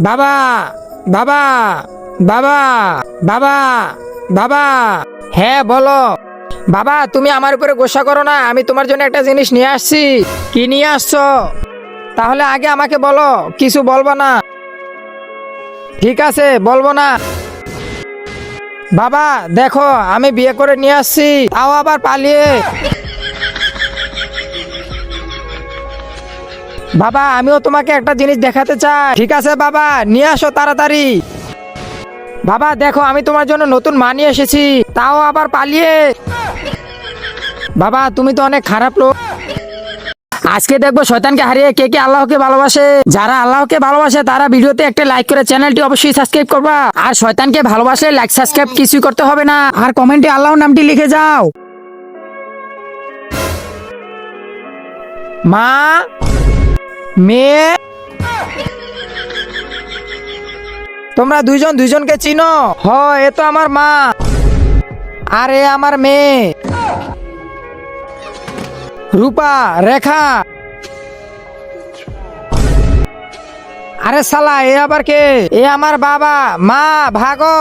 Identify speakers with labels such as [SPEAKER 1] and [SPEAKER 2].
[SPEAKER 1] বাবা বাবা বাবা বাবা বাবা। হ্যাঁ বলো। বাবা তুমি আমার উপরে গোসা করো না, আমি তোমার জন্য একটা জিনিস নিয়ে আসছি। কি নিয়ে আসছো? তাহলে আগে আমাকে বলো, কিছু বলবো না। ঠিক আছে বলবো না। বাবা দেখো আমি বিয়ে করে নিয়ে আসছি, তাও আবার পালিয়ে। বাবা আমিও তোমাকে একটা জিনিস দেখাতে চাই। ঠিক আছে বাবা নিয়ে আসো তাড়াতাড়ি। বাবা দেখো আমি তোমার জন্য নতুন মা নিয়ে এসেছি, তাও আবার পালিয়ে। বাবা তুমি তো অনেক খারাপ লোক। আজকে দেখবো শয়তানকে হারিয়ে কে কে আল্লাহকে ভালোবাসে। যারা আল্লাহকে ভালোবাসে তারা ভিডিওতে একটা লাইক করে চ্যানেলটি অবশ্যই সাবস্ক্রাইব করবা। আর শয়তানকে ভালোবাসলে লাইক সাবস্ক্রাইব কিছুই করতে হবে না, আর কমেন্টে আল্লাহর নামটি লিখে যাও। মা, মেয়ে, তোমরা দুইজন দুইজনকে চিনো? হ এ তো আমার মা, আর এ আমার মেয়ে রূপা, রেখা। আরে শালা এ আবার কে? এ আমার বাবা। মা ভাগো।